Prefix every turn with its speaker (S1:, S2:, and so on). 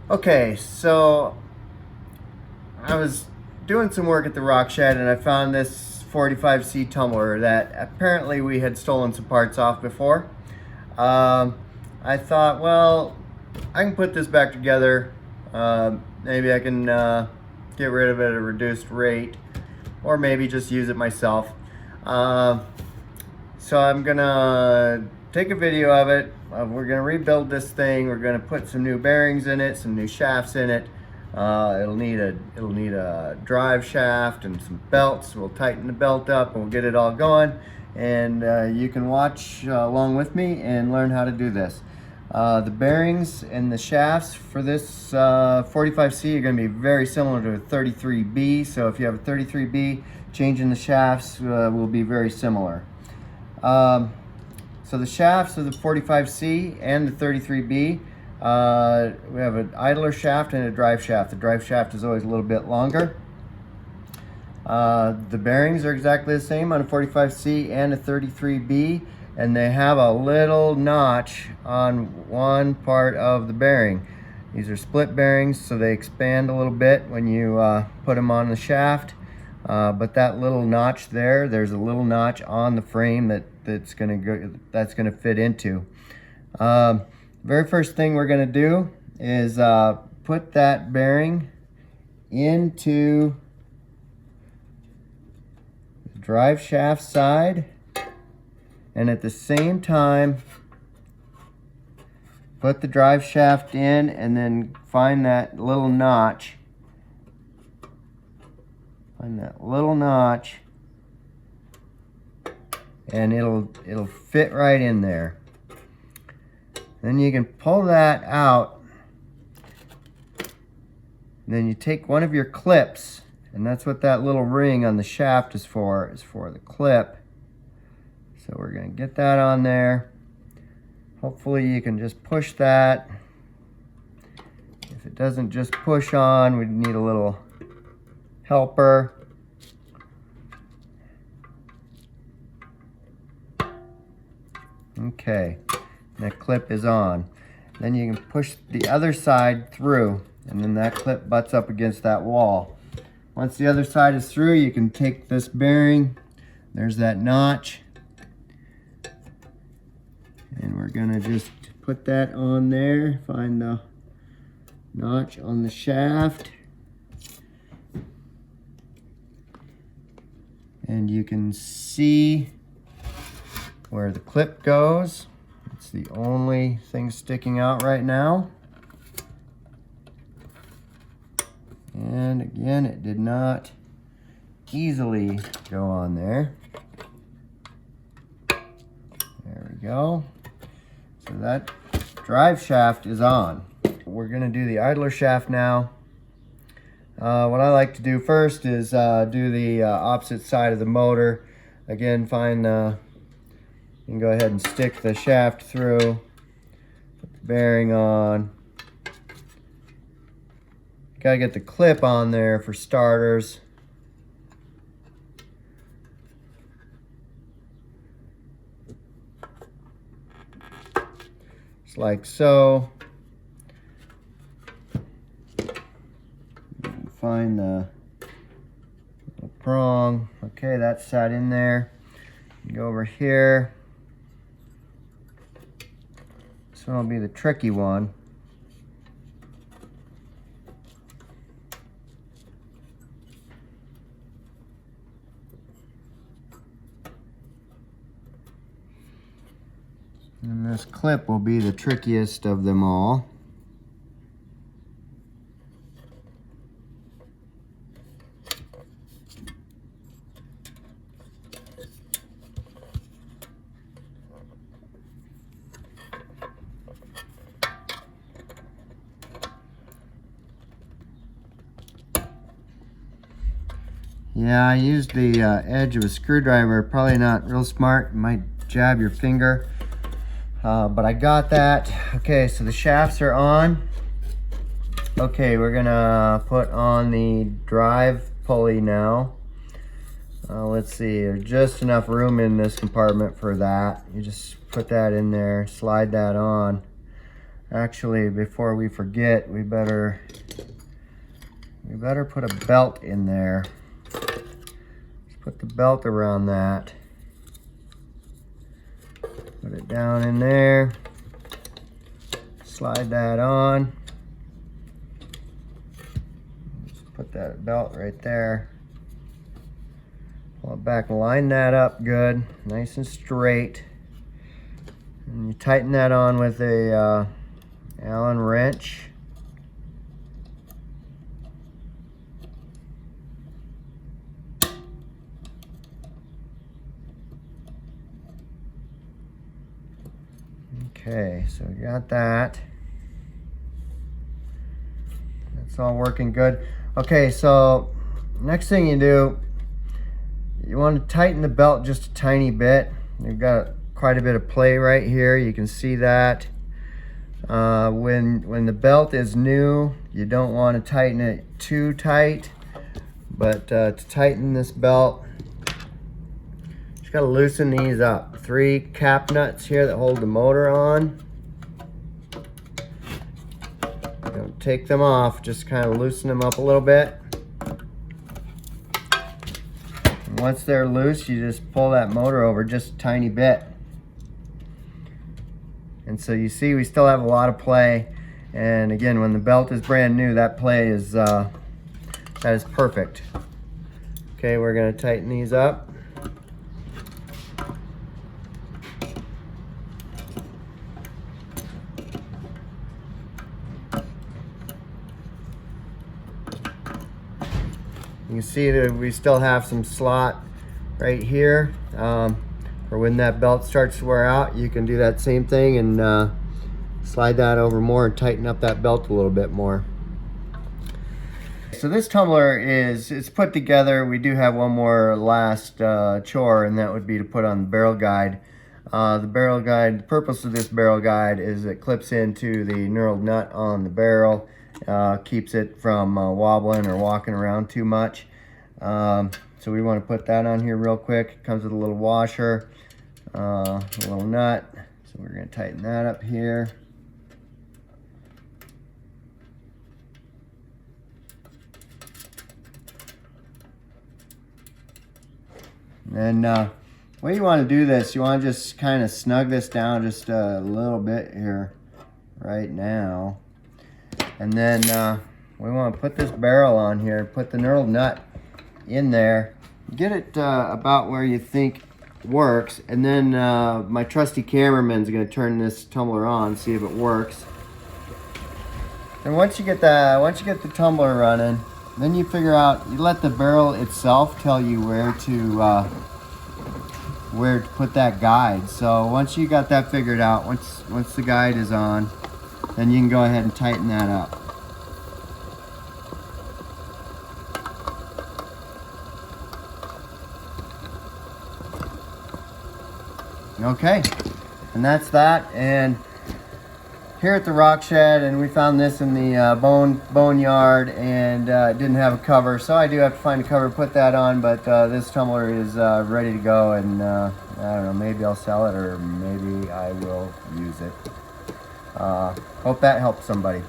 S1: Okay, so I was doing some work at the rock shed and I found this 45C tumbler that apparently we had stolen some parts off before. Um, I thought, well, I can put this back together. Maybe I can get rid of it at a reduced rate, or maybe just use it myself. Uh, so I'm gonna take a video of it. We're gonna rebuild this thing. We're gonna put some new bearings in it, some new shafts in it. It'll need a drive shaft and some belts. We'll tighten the belt up and we'll get it all going. And you can watch along with me and learn how to do this. The bearings and the shafts for this 45C are going to be very similar to a 33B. So if you have a 33B, changing the shafts will be very similar. So the shafts of the 45C and the 33B, we have an idler shaft and a drive shaft. The drive shaft is always a little bit longer. The bearings are exactly the same on a 45C and a 33B, and they have a little notch on one part of the bearing. These are split bearings, so they expand a little bit when you put them on the shaft. But that little notch there's a little notch on the frame that's gonna fit into. Very first thing we're gonna do is put that bearing into the drive shaft side, and at the same time put the drive shaft in, and then find that little notch. Find that little notch, and it'll fit right in there. Then you can pull that out. And then you take one of your clips, and that's what that little ring on the shaft is for the clip. So we're going to get that on there. Hopefully you can just push that. If it doesn't just push on, we need a little helper. Okay, that clip is on. Then you can push the other side through, and then that clip butts up against that wall. Once the other side is through, you can take this bearing. There's that notch. And we're gonna just put that on there. Find the notch on the shaft. And you can see where the clip goes. It's the only thing sticking out right now. And again, it did not easily go on there. There we go. So that drive shaft is on. We're gonna do the idler shaft now. What I like to do first is do the opposite side of the motor. Again, you can go ahead and stick the shaft through, put the bearing on. Gotta get the clip on there for starters. Just like so. Find the little prong. Okay, that's sat in there. Go over here. This one will be the tricky one. And this clip will be the trickiest of them all. Yeah, I used the edge of a screwdriver. Probably not real smart. You might jab your finger. But I got that. Okay, so the shafts are on. Okay, we're gonna put on the drive pulley now. Let's see, there's just enough room in this compartment for that. You just put that in there, slide that on. Actually, before we forget, we better put a belt in there. Let's put the belt around that. Put it down in there. Slide that on. Just put that belt right there. Pull it back, line that up good, nice and straight. And you tighten that on with a Allen wrench. Okay, so we got that. That's all working good. Okay, so next thing you do, you want to tighten the belt just a tiny bit. You've got quite a bit of play right here. You can see that. When the belt is new, you don't want to tighten it too tight. But to tighten this belt, just got to loosen these up. 3 cap nuts here that hold the motor on. Don't take them off, just kind of loosen them up a little bit. And once they're loose, you just pull that motor over just a tiny bit. And so you see we still have a lot of play. And again, when the belt is brand new, that play is that is perfect. Okay, we're going to tighten these up. You can see that we still have some slot right here for when that belt starts to wear out. You can do that same thing and slide that over more and tighten up that belt a little bit more. So this tumbler it's put together. We do have one more last chore, and that would be to put on the barrel guide. The purpose of this barrel guide is it clips into the knurled nut on the barrel. Keeps it from wobbling or walking around too much. So we want to put that on here real quick. It comes with a little washer, a little nut. So we're going to tighten that up here. And the way you want to do this, you want to just kind of snug this down just a little bit here right now. And then we want to put this barrel on here, put the knurled nut in there, get it about where you think works, and then my trusty cameraman's going to turn this tumbler on, see if it works. And once you get the tumbler running, then you figure out, you let the barrel itself tell you where to put that guide. So once you got that figured out, once the guide is on, then you can go ahead and tighten that up. Okay, and that's that. And here at the rock shed, and we found this in the bone yard, and it didn't have a cover, so I do have to find a cover to put that on. But this tumbler is ready to go, and I don't know, maybe I'll sell it, or maybe I will use it. Hope that helps somebody.